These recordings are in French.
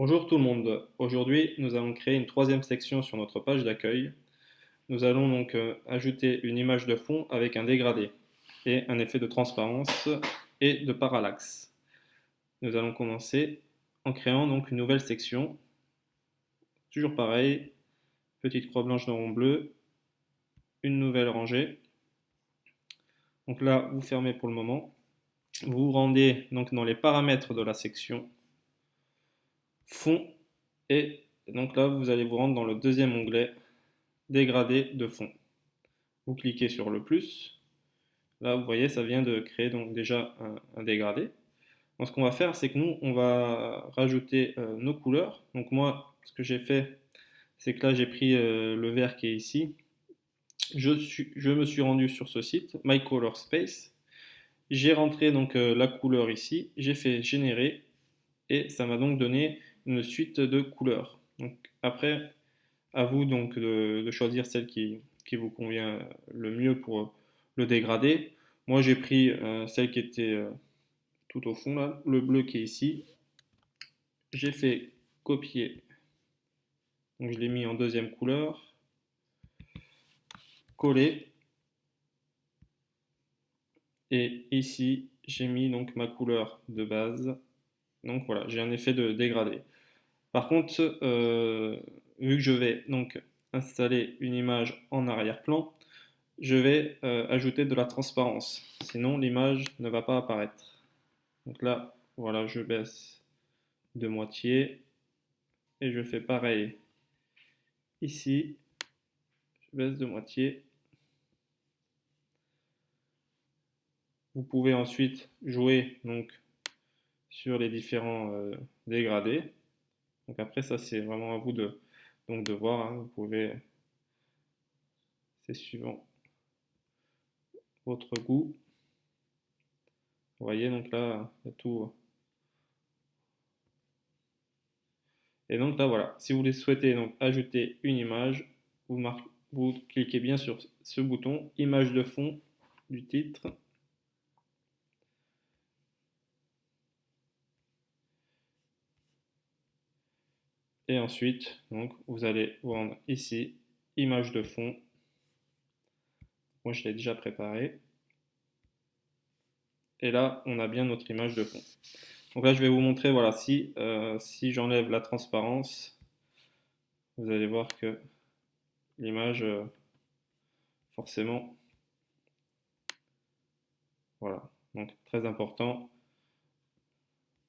Bonjour tout le monde. Aujourd'hui, nous allons créer une troisième section sur notre page d'accueil. Nous allons donc ajouter une image de fond avec un dégradé et un effet de transparence et de parallaxe. Nous allons commencer en créant donc une nouvelle section. Toujours pareil, petite croix blanche dans rond bleu, une nouvelle rangée. Donc là, vous fermez pour le moment. Vous vous rendez donc dans les paramètres de la section fond et donc là, vous allez vous rendre dans le deuxième onglet dégradé de fond. Vous cliquez sur le plus. Là, vous voyez, ça vient de créer donc déjà un dégradé. Donc, ce qu'on va faire, c'est que nous, on va rajouter nos couleurs. Donc moi, ce que j'ai fait, c'est que là, j'ai pris le vert qui est ici. Je me suis rendu sur ce site, My Color Space. J'ai rentré donc la couleur ici. J'ai fait générer et ça m'a donc donné une suite de couleurs. Donc après, à vous donc de choisir celle qui vous convient le mieux pour le dégradé. Moi, j'ai pris celle qui était tout au fond, là, le bleu qui est ici. J'ai fait copier, donc je l'ai mis en deuxième couleur, coller, et ici, j'ai mis donc ma couleur de base. Donc voilà, j'ai un effet de dégradé. Par contre, vu que je vais donc installer une image en arrière-plan, je vais ajouter de la transparence. Sinon, l'image ne va pas apparaître. Donc là, voilà, je baisse de moitié et je fais pareil ici. Je baisse de moitié. Vous pouvez ensuite jouer donc sur les différents dégradés. Donc après, ça c'est vraiment à vous de voir, hein. Vous pouvez, c'est suivant votre goût. Vous voyez, donc là, il y a tout. Et donc là, voilà, si vous souhaitez donc ajouter une image, vous cliquez bien sur ce bouton, image de fond du titre. Et ensuite, donc, vous allez vous rendre ici, image de fond. Moi, je l'ai déjà préparé. Et là, on a bien notre image de fond. Donc là, je vais vous montrer, voilà, si j'enlève la transparence, vous allez voir que l'image, forcément, voilà. Donc très important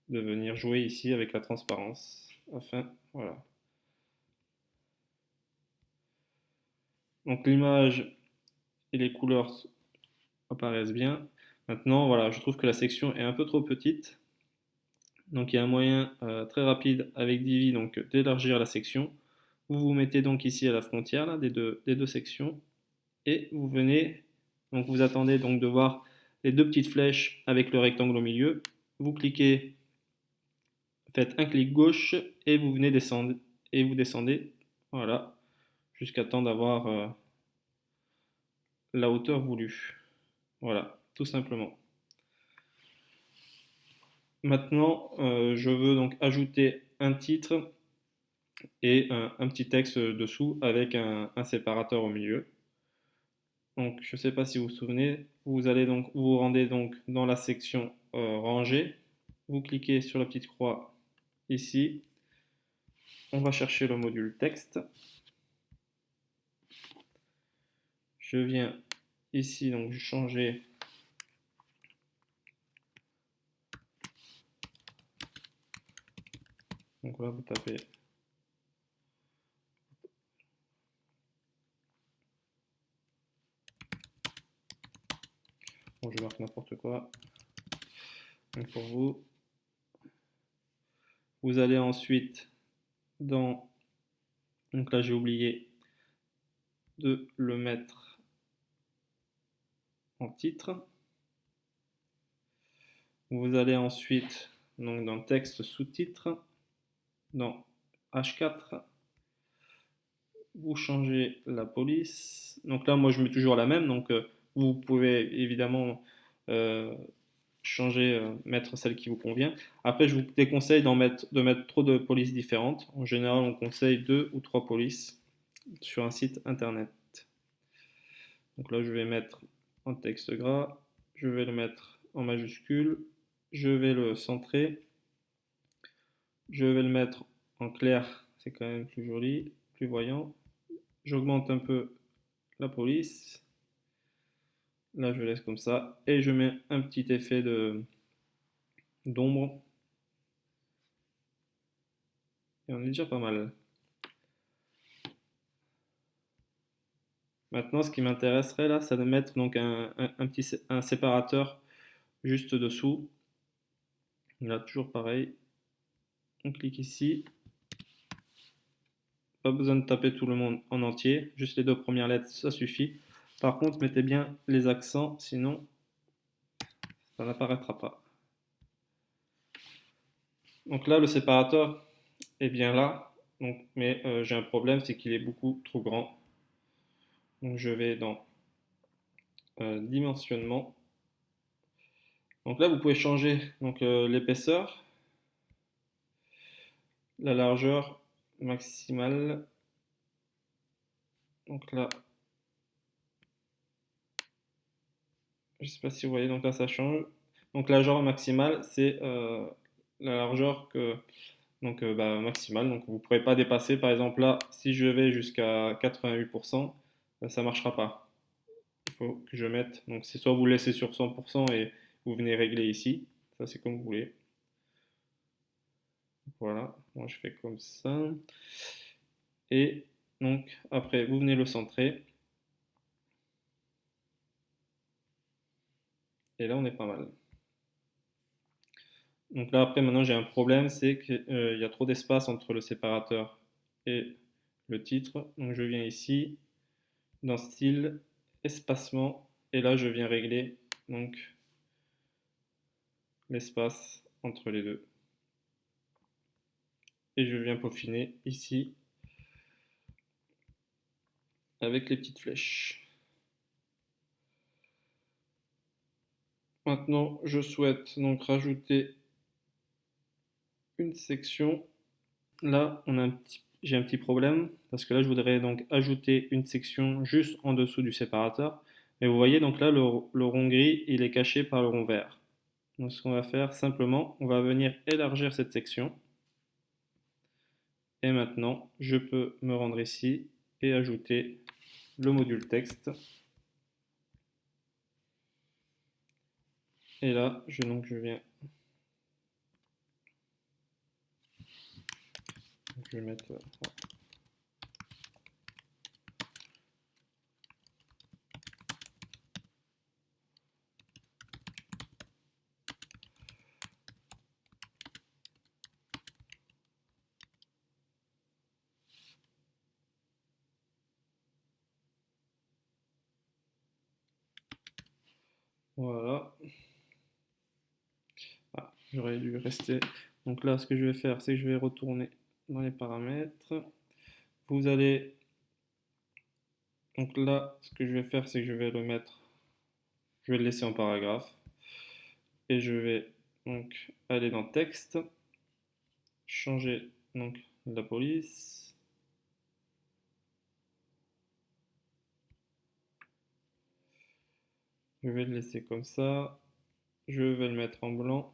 de venir jouer ici avec la transparence. Enfin, voilà. Donc l'image et les couleurs apparaissent bien. Maintenant, voilà, je trouve que la section est un peu trop petite. Donc il y a un moyen très rapide avec Divi donc d'élargir la section. Vous vous mettez donc ici à la frontière là, des deux sections et vous venez, donc vous attendez donc de voir les deux petites flèches avec le rectangle au milieu. Vous cliquez, faites un clic gauche et vous venez descendre et vous descendez, voilà, jusqu'à temps d'avoir la hauteur voulue. Voilà, tout simplement. Maintenant, je veux donc ajouter un titre et un petit texte dessous avec un séparateur au milieu. Donc, je ne sais pas si vous vous souvenez, vous allez donc vous vous rendez donc dans la section rangée. Vous cliquez sur la petite croix ici. On va chercher le module texte. Je viens ici donc changer. Donc là, vous tapez. Bon, je marque n'importe quoi. Donc pour vous, vous allez ensuite dans. Donc là, j'ai oublié de le mettre en titre. Vous allez ensuite donc dans texte sous-titre, dans H4, vous changez la police. Donc là, moi, je mets toujours la même. Donc vous pouvez évidemment euh, changer, mettre celle qui vous convient. Après, je vous déconseille de mettre trop de polices différentes. En général, on conseille 2 ou 3 polices sur un site internet. Donc là, je vais mettre un texte gras, je vais le mettre en majuscule, je vais le centrer, je vais le mettre en clair, c'est quand même plus joli, plus voyant. J'augmente un peu la police. Là, je laisse comme ça. Et je mets un petit effet d'ombre. Et on est déjà pas mal. Maintenant, ce qui m'intéresserait là, c'est de mettre donc un séparateur juste dessous. Là, toujours pareil. On clique ici. Pas besoin de taper tout le monde en entier. Juste les 2 premières lettres, ça suffit. Par contre, mettez bien les accents, sinon ça n'apparaîtra pas. Donc là, le séparateur est bien là. Donc, mais j'ai un problème, c'est qu'il est beaucoup trop grand. Donc je vais dans dimensionnement. Donc là, vous pouvez changer donc l'épaisseur, la largeur maximale. Donc là, je ne sais pas si vous voyez, donc là ça change. Donc la largeur maximale, c'est la largeur maximale. Donc vous ne pourrez pas dépasser. Par exemple là, si je vais jusqu'à 88%, ça ne marchera pas. Il faut que je mette. Donc c'est soit vous laissez sur 100% et vous venez régler ici. Ça c'est comme vous voulez. Voilà, moi je fais comme ça. Et donc après, vous venez le centrer. Et là, on est pas mal. Donc là, après, maintenant, j'ai un problème, c'est qu'il y a trop d'espace entre le séparateur et le titre. Donc je viens ici, dans style, espacement, et là, je viens régler donc l'espace entre les deux. Et je viens peaufiner ici avec les petites flèches. Maintenant, je souhaite donc rajouter une section. Là, j'ai un petit problème parce que là, je voudrais donc ajouter une section juste en dessous du séparateur. Mais vous voyez, donc là, le rond gris, il est caché par le rond vert. Donc, ce qu'on va faire, simplement, on va venir élargir cette section. Et maintenant, je peux me rendre ici et ajouter le module texte. Et là, je viens. Je vais mettre. Voilà. Ah, j'aurais dû rester. Donc là, ce que je vais faire, c'est que je vais retourner dans les paramètres. Vous allez. Donc là, ce que je vais faire, c'est que je vais le mettre. Je vais le laisser en paragraphe. Et je vais donc aller dans texte, changer donc la police. Je vais le laisser comme ça. Je vais le mettre en blanc.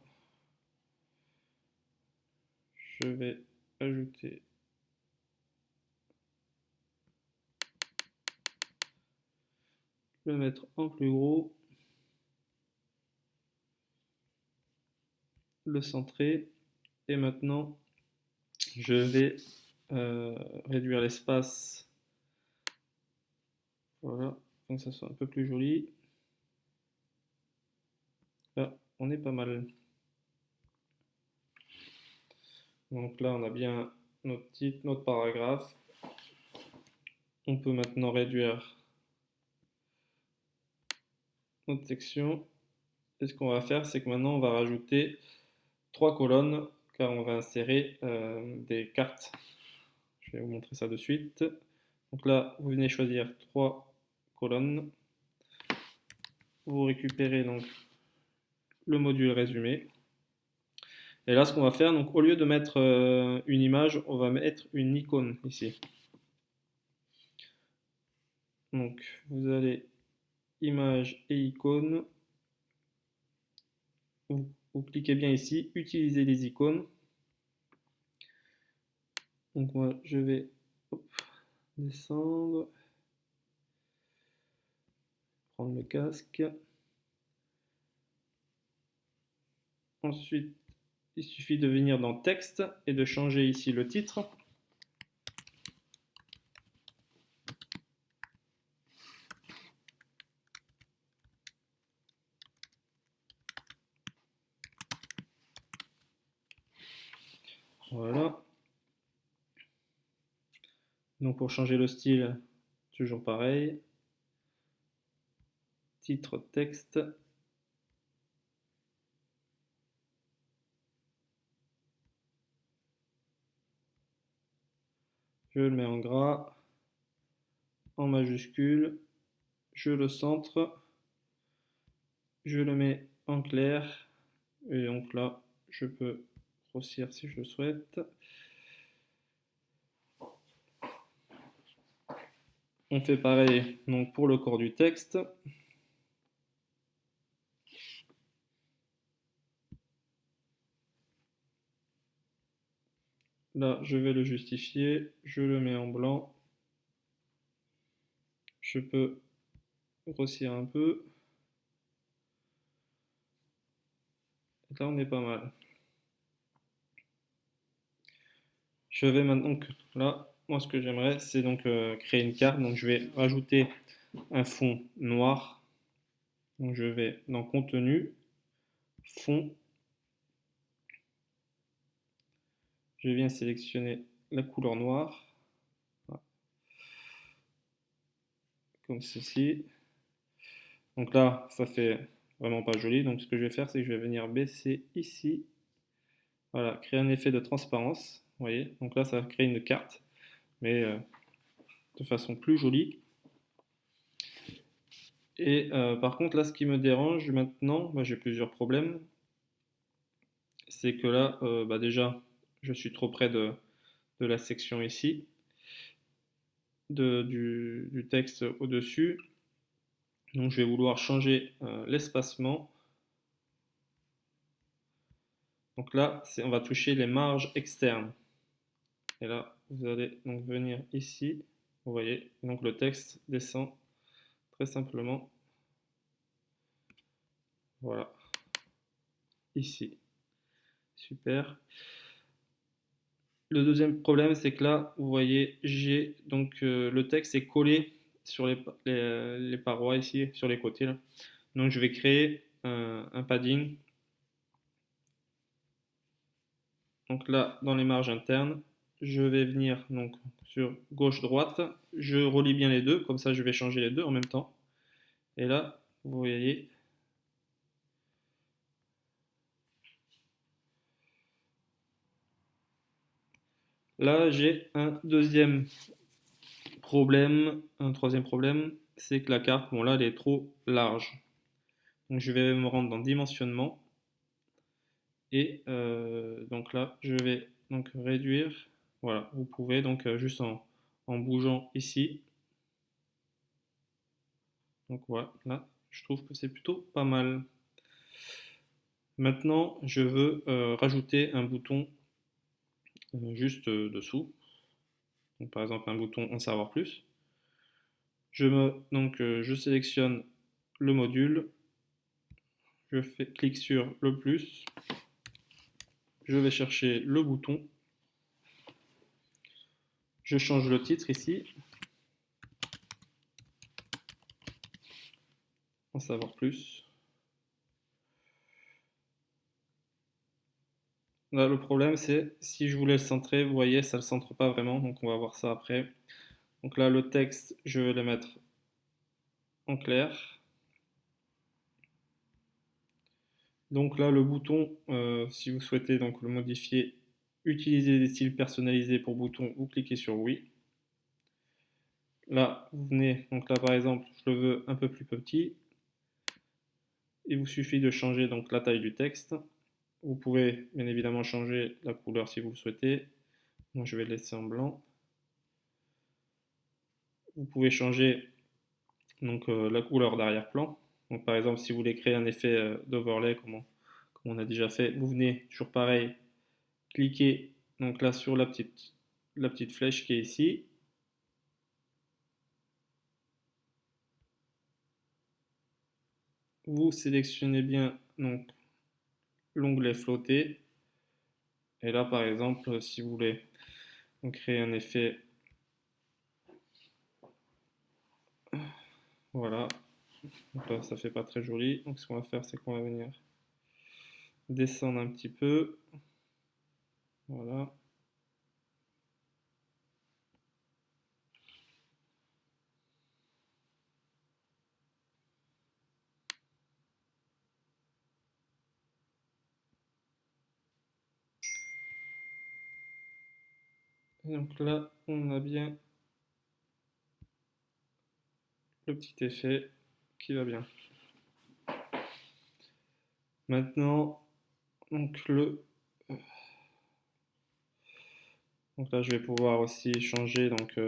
Je vais ajouter le mettre en plus gros, le centrer et maintenant je vais réduire l'espace, voilà, pour que ça soit un peu plus joli. Là, on est pas mal. Donc là, on a bien notre titre, notre paragraphe. On peut maintenant réduire notre section. Et ce qu'on va faire, c'est que maintenant, on va rajouter 3 colonnes, car on va insérer des cartes. Je vais vous montrer ça de suite. Donc là, vous venez choisir 3 colonnes. Vous récupérez donc le module résumé. Et là, ce qu'on va faire, donc au lieu de mettre une image, on va mettre une icône ici. Donc, vous allez image et icône. Vous cliquez bien ici, utiliser les icônes. Donc moi, je vais descendre, prendre le casque. Ensuite, il suffit de venir dans texte et de changer ici le titre. Voilà. Donc pour changer le style, toujours pareil. Titre, texte. Je le mets en gras, en majuscule. Je le centre. Je le mets en clair. Et donc là, je peux grossir si je le souhaite. On fait pareil donc pour le corps du texte. Là, je vais le justifier. Je le mets en blanc. Je peux grossir un peu. Et là, on est pas mal. Je vais maintenant, donc là, moi ce que j'aimerais, c'est donc créer une carte. Donc je vais rajouter un fond noir. Donc je vais dans contenu, fond. Je viens sélectionner la couleur noire, comme ceci. Donc là, ça fait vraiment pas joli. Donc ce que je vais faire, c'est que je vais venir baisser ici. Voilà, créer un effet de transparence. Vous voyez, donc là, ça va créer une carte, mais de façon plus jolie. Et par contre, là, ce qui me dérange maintenant, moi j'ai plusieurs problèmes. C'est que là, déjà, je suis trop près de la section ici, du texte au-dessus. Donc je vais vouloir changer l'espacement. Donc là, on va toucher les marges externes. Et là, vous allez donc venir ici. Vous voyez, donc le texte descend très simplement. Voilà, ici. Super. Le deuxième problème, c'est que là, vous voyez, j'ai donc le texte est collé sur les parois ici, sur les côtés là. Donc je vais créer un padding. Donc là, dans les marges internes, je vais venir donc sur gauche-droite. Je relie bien les deux, comme ça je vais changer les deux en même temps. Et là, vous voyez, là j'ai un deuxième problème, un troisième problème, c'est que la carte, bon là, elle est trop large. Donc je vais me rendre dans dimensionnement. Et donc là, je vais donc réduire. Voilà, vous pouvez donc juste en bougeant ici. Donc voilà, là, je trouve que c'est plutôt pas mal. Maintenant, je veux rajouter un bouton juste dessous. Donc, par exemple, un bouton en savoir plus. Je sélectionne le module. Je fais clic sur le plus. Je vais chercher le bouton. Je change le titre ici. En savoir plus. Là, le problème, c'est si je voulais le centrer, vous voyez, ça ne le centre pas vraiment. Donc, on va voir ça après. Donc là, le texte, je vais le mettre en clair. Donc là, le bouton, si vous souhaitez donc le modifier, utiliser des styles personnalisés pour bouton, vous cliquez sur oui. Là, vous venez, donc là par exemple, je le veux un peu plus petit. Il vous suffit de changer donc la taille du texte. Vous pouvez bien évidemment changer la couleur si vous le souhaitez. Moi je vais le laisser en blanc. Vous pouvez changer donc la couleur d'arrière-plan. Donc par exemple si vous voulez créer un effet d'overlay comme on a déjà fait, vous venez toujours pareil, cliquez donc là sur la petite flèche qui est ici. Vous sélectionnez bien donc l'onglet flotter. Et là par exemple si vous voulez donc, créer un effet, voilà, donc là ça fait pas très joli. Donc ce qu'on va faire c'est qu'on va venir descendre un petit peu. Voilà. Et donc là, on a bien le petit effet qui va bien. Maintenant, donc donc là, je vais pouvoir aussi changer donc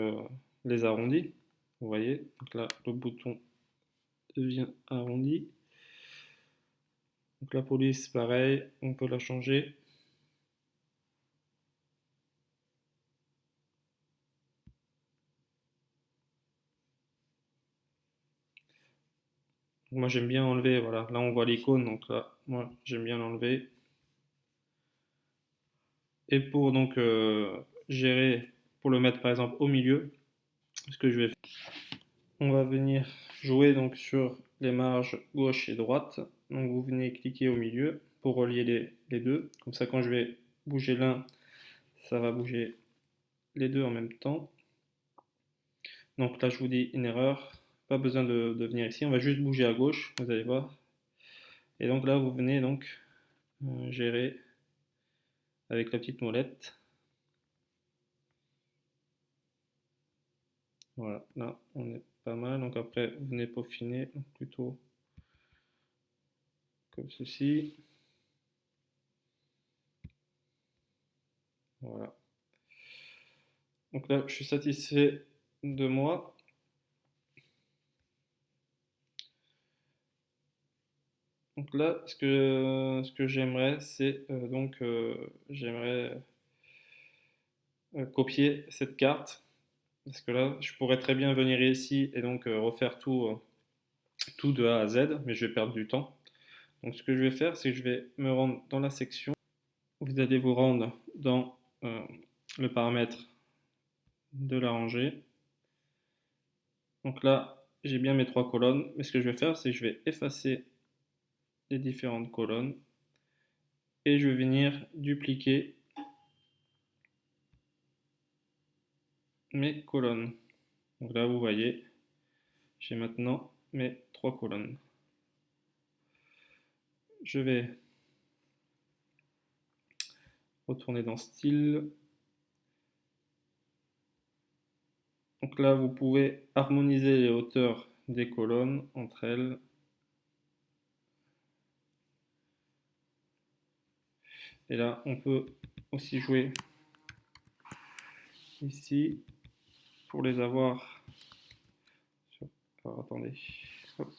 les arrondis. Vous voyez, donc là, le bouton devient arrondi. Donc la police, pareil, on peut la changer. Moi j'aime bien enlever, voilà, là on voit l'icône, donc là, moi j'aime bien l'enlever. Et pour donc gérer, pour le mettre par exemple au milieu, ce que je vais faire, on va venir jouer donc sur les marges gauche et droite. Donc vous venez cliquer au milieu pour relier les deux. Comme ça quand je vais bouger l'un, ça va bouger les deux en même temps. Donc là je vous dis une erreur, pas besoin de venir ici, on va juste bouger à gauche, vous allez voir. Et donc là vous venez donc gérer avec la petite molette. Voilà, là on est pas mal. Donc après vous venez peaufiner, donc plutôt comme ceci. Voilà. Donc là je suis satisfait de moi. Donc là ce que j'aimerais c'est j'aimerais copier cette carte. Parce que là, je pourrais très bien venir ici et donc refaire tout de A à Z, mais je vais perdre du temps. Donc ce que je vais faire, c'est que je vais me rendre dans la section. Vous allez vous rendre dans le paramètre de la rangée. Donc là, j'ai bien mes trois colonnes, mais ce que je vais faire, c'est que je vais effacer les différentes colonnes et je vais venir dupliquer mes colonnes. Donc là, vous voyez, j'ai maintenant mes trois colonnes. Je vais retourner dans Style. Donc là, vous pouvez harmoniser les hauteurs des colonnes entre elles. Et là, on peut aussi jouer ici pour les avoir. Alors attendez, hop.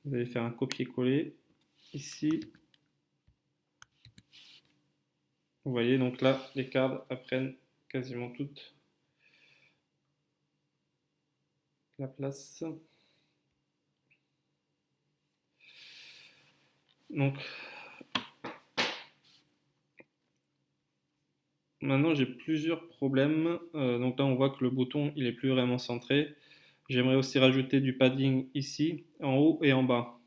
Vous allez faire un copier-coller ici. Vous voyez, donc là, les cadres prennent quasiment toute la place. Donc maintenant, j'ai plusieurs problèmes. Donc là, on voit que le bouton, il est plus vraiment centré. J'aimerais aussi rajouter du padding ici, en haut et en bas.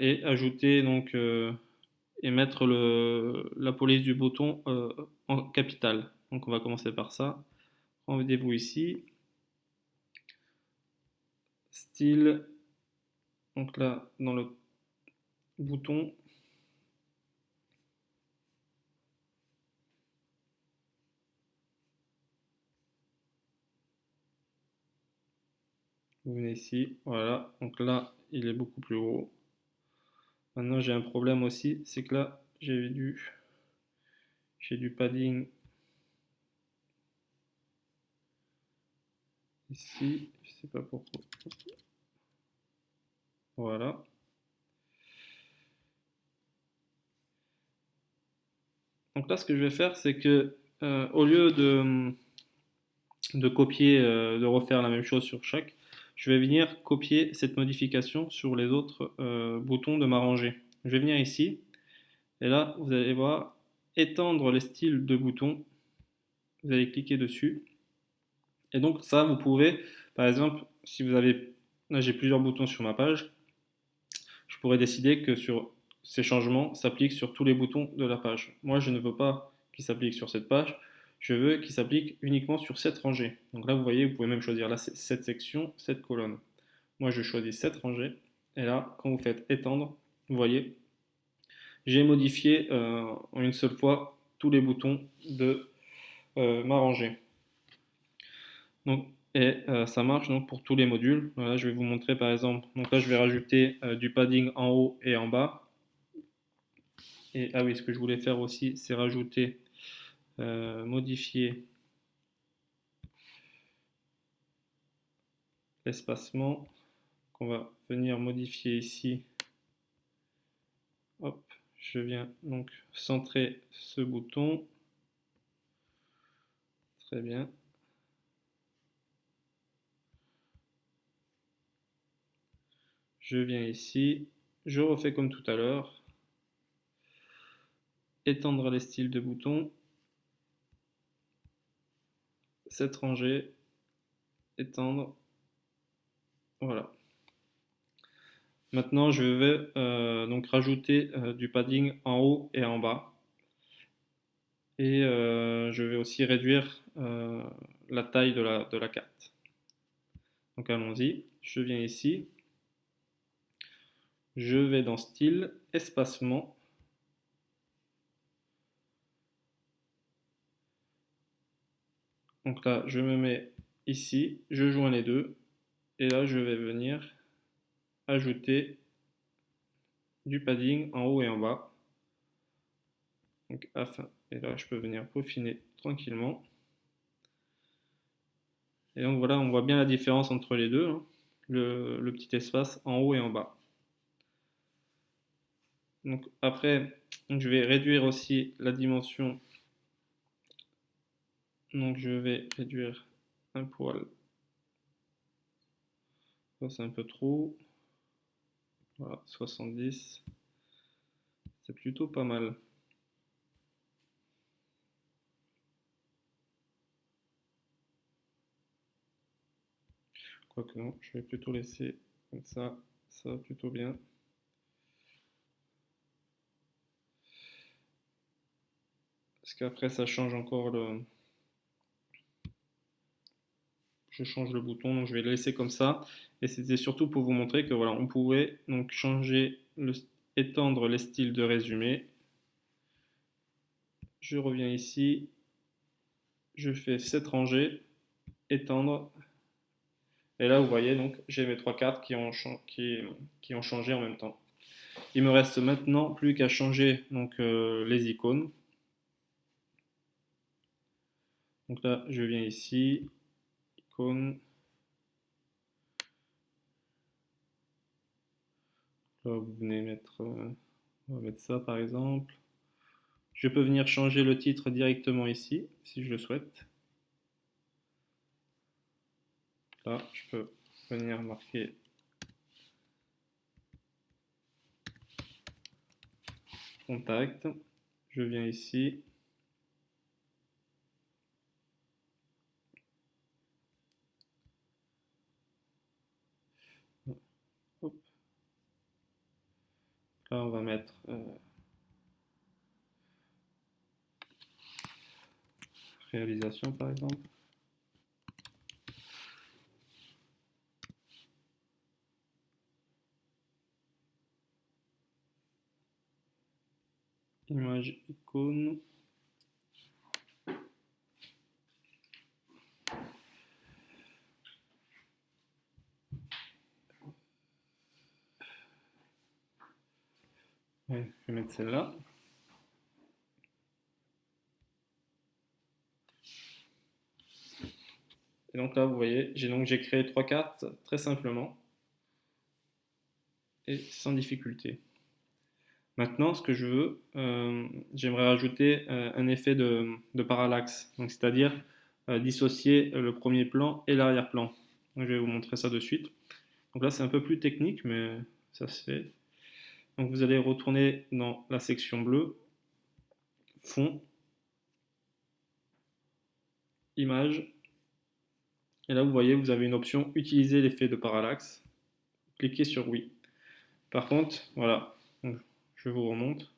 Et ajouter donc et mettre la police du bouton en capital. Donc on va commencer par ça. Rendez-vous ici. Style. Donc là, dans le bouton. Vous venez ici, voilà. Donc là, il est beaucoup plus gros. Maintenant, j'ai un problème aussi, c'est que là, j'ai du padding ici. Je sais pas pourquoi. Voilà. Donc là, ce que je vais faire, c'est que au lieu de copier, de refaire la même chose sur chaque, je vais venir copier cette modification sur les autres boutons de ma rangée. Je vais venir ici, et là, vous allez voir étendre les styles de boutons. Vous allez cliquer dessus. Et donc ça, vous pouvez, par exemple, si vous avez, là j'ai plusieurs boutons sur ma page, je pourrais décider que sur ces changements s'appliquent sur tous les boutons de la page. Moi, je ne veux pas qu'ils s'appliquent sur cette page, je veux qu'ils s'appliquent uniquement sur cette rangée. Donc là, vous voyez, vous pouvez même choisir là, cette section, cette colonne. Moi, je choisis cette rangée. Et là, quand vous faites étendre, vous voyez, j'ai modifié en une seule fois tous les boutons de ma rangée. Donc, ça marche donc pour tous les modules. Voilà, je vais vous montrer par exemple. Donc là, je vais rajouter du padding en haut et en bas. Et ah oui, ce que je voulais faire aussi, c'est rajouter, modifier l'espacement. Qu'on va venir modifier ici. Hop, je viens donc centrer ce bouton. Très bien. Je viens ici, je refais comme tout à l'heure. Étendre les styles de boutons. Cette rangée, étendre. Voilà. Maintenant, je vais donc rajouter du padding en haut et en bas. Et je vais aussi réduire la taille de la carte. Donc allons-y, je viens ici, je vais dans Style, Espacement. Donc là, je me mets ici, je joins les deux, et là, je vais venir ajouter du padding en haut et en bas. Donc, et là, je peux venir peaufiner tranquillement. Et donc voilà, on voit bien la différence entre les deux, hein, le petit espace en haut et en bas. Donc après, je vais réduire aussi la dimension. Donc je vais réduire un poil. Ça c'est un peu trop. Voilà, 70. C'est plutôt pas mal. Quoique non, je vais plutôt laisser comme ça va plutôt bien. Parce qu'après ça change encore le. Je change le bouton, donc je vais le laisser comme ça. Et c'était surtout pour vous montrer que voilà, on pouvait donc étendre les styles de résumé. Je reviens ici, je fais cette rangée, étendre. Et là, vous voyez, donc j'ai mes trois cartes qui ont changé en même temps. Il me reste maintenant plus qu'à changer donc, les icônes. Donc là, je viens ici, icône. Là, vous venez mettre, on va mettre ça par exemple. Je peux venir changer le titre directement ici, si je le souhaite. Là, je peux venir marquer contact. Je viens ici. Hop. Là, on va mettre réalisation par exemple. Image icône. vais mettre celle-là. Et donc là, vous voyez, j'ai créé 3 cartes très simplement et sans difficulté. Maintenant, ce que je veux, j'aimerais rajouter un effet de parallaxe, donc c'est-à-dire dissocier le premier plan et l'arrière-plan. Je vais vous montrer ça de suite. Donc là, c'est un peu plus technique, mais ça se fait. Donc vous allez retourner dans la section bleue, fond, image, et là vous voyez, vous avez une option utiliser l'effet de parallaxe. Cliquez sur oui. Par contre, voilà, donc, je vous remonte.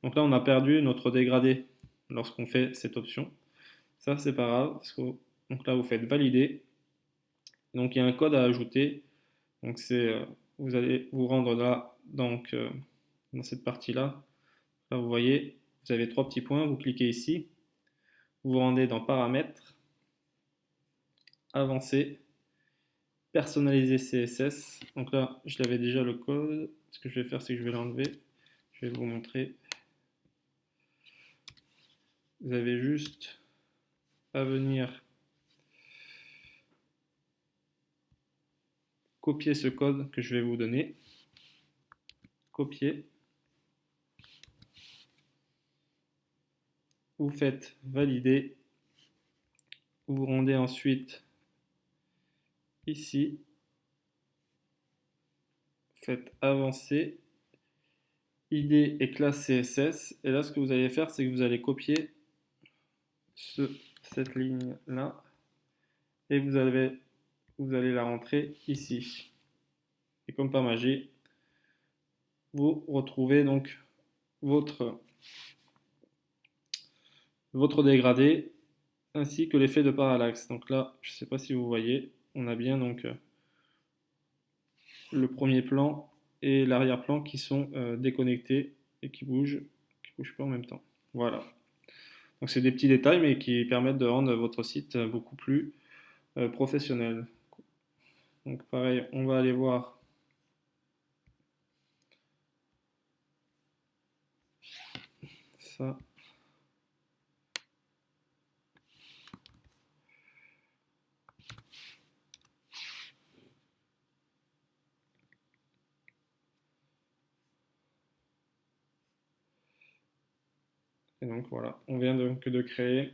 Donc là, on a perdu notre dégradé lorsqu'on fait cette option. Ça, c'est pas grave. Donc là, vous faites valider. Donc il y a un code à ajouter. Donc vous allez vous rendre là, donc dans cette partie-là. Là, vous voyez, vous avez 3 petits points. Vous cliquez ici. Vous vous rendez dans paramètres, avancer, personnaliser CSS. Donc là, je l'avais déjà le code. Ce que je vais faire, c'est que je vais l'enlever. Je vais vous montrer. Vous avez juste à venir copier ce code que je vais vous donner. Copier. Vous faites valider. Vous vous rendez ensuite ici. Faites avancer. ID et classe CSS. Et là, ce que vous allez faire, c'est que vous allez copier cette ligne-là. Et vous allez la rentrer ici. Et comme par magie, vous retrouvez donc votre dégradé ainsi que l'effet de parallaxe. Donc là, je ne sais pas si vous voyez, on a bien donc le premier plan et l'arrière-plan qui sont déconnectés et qui bougent pas en même temps. Voilà. Donc c'est des petits détails mais qui permettent de rendre votre site beaucoup plus professionnel. Donc pareil, on va aller voir ça. Et donc voilà, on vient donc de créer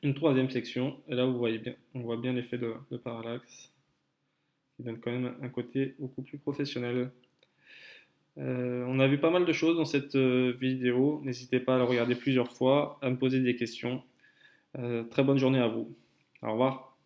une troisième section. Et là, vous voyez bien, on voit bien l'effet de parallaxe qui donne quand même un côté beaucoup plus professionnel. On a vu pas mal de choses dans cette vidéo. N'hésitez pas à la regarder plusieurs fois, à me poser des questions. Très bonne journée à vous. Au revoir.